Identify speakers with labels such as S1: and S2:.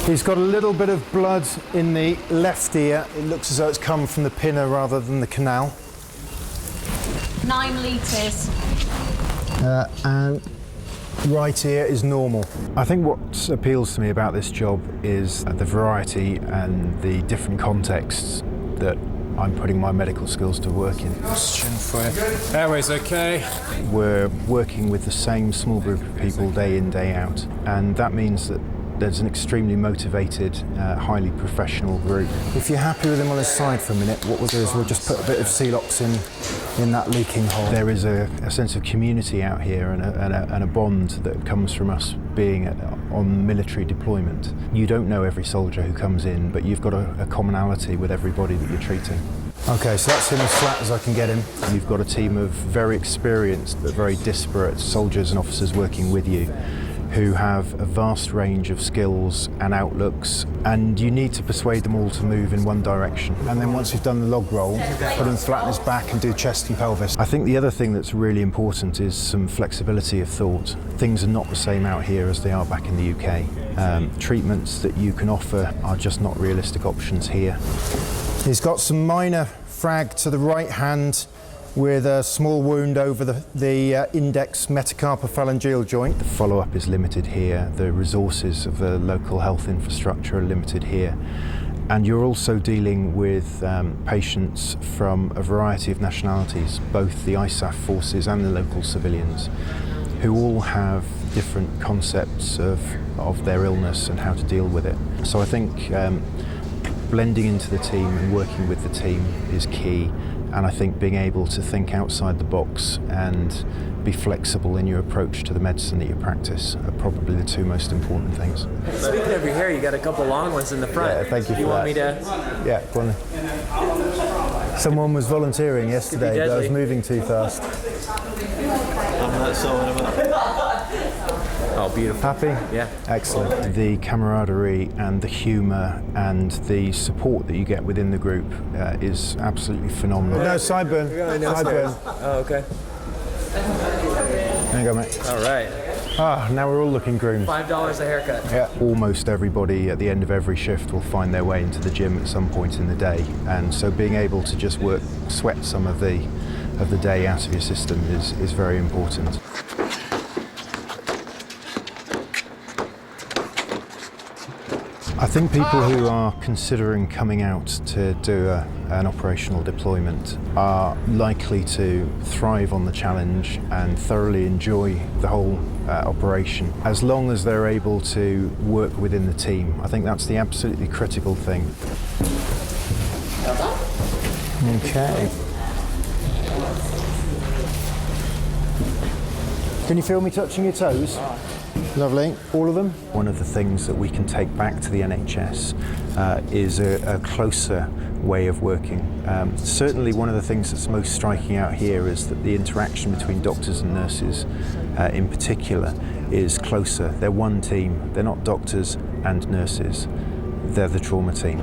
S1: He's got a little bit of blood in the left ear. It looks as though it's come from the pinna rather than the canal.
S2: 9 litres.
S1: And right ear is normal. I think what appeals to me about this job is the variety and the different contexts that I'm putting my medical skills to work in.
S3: Airway's okay.
S1: We're working with the same small group of people day in, day out, and that means that there's an extremely motivated, highly professional group. If you're happy with him on his side for a minute, what we'll do is we'll just put a bit of Celox in that leaking hole. There is a sense of community out here and a bond that comes from us being on military deployment. You don't know every soldier who comes in, but you've got a commonality with everybody that you're treating. Okay, so that's him as flat as I can get him. You've got a team of very experienced but very disparate soldiers and officers working with you, who have a vast range of skills and outlooks, and you need to persuade them all to move in one direction. And then once you've done the log roll, put him flat on his back and do chest and pelvis. I think the other thing that's really important is some flexibility of thought. Things are not the same out here as they are back in the UK. Treatments that you can offer are just not realistic options here. He's got some minor frag to the right hand, with a small wound over the index metacarpophalangeal joint. The follow-up is limited here. The resources of the local health infrastructure are limited here. And you're also dealing with patients from a variety of nationalities, both the ISAF forces and the local civilians, who all have different concepts of their illness and how to deal with it. So I think blending into the team and working with the team is key. And I think being able to think outside the box and be flexible in your approach to the medicine that you practice are probably the two most important things.
S4: Speaking of your hair, you got a couple long ones in the front.
S1: Yeah, thank you for that.
S4: You want me to?
S1: Yeah, go on then. Someone was volunteering yesterday, but I was moving too fast.
S4: I'm not sewing them up. Oh, beautiful.
S1: Happy?
S4: Yeah.
S1: Excellent. The camaraderie and the humour and the support that you get within the group is absolutely phenomenal. No, sideburn. Sideburn.
S4: Oh, okay.
S1: There you go, mate.
S4: All right.
S1: Ah, now we're all looking groomed.
S4: $5 a haircut.
S1: Yeah. Almost everybody at the end of every shift will find their way into the gym at some point in the day, and so being able to just sweat some of the day out of your system is very important. I think people who are considering coming out to do an operational deployment are likely to thrive on the challenge and thoroughly enjoy the whole operation, as long as they're able to work within the team. I think that's the absolutely critical thing. Okay. Can you feel me touching your toes? Lovely. All of them? One of the things that we can take back to the NHS is a closer way of working. Certainly one of the things that's most striking out here is that the interaction between doctors and nurses in particular is closer. They're one team. They're not doctors and nurses. They're the trauma team.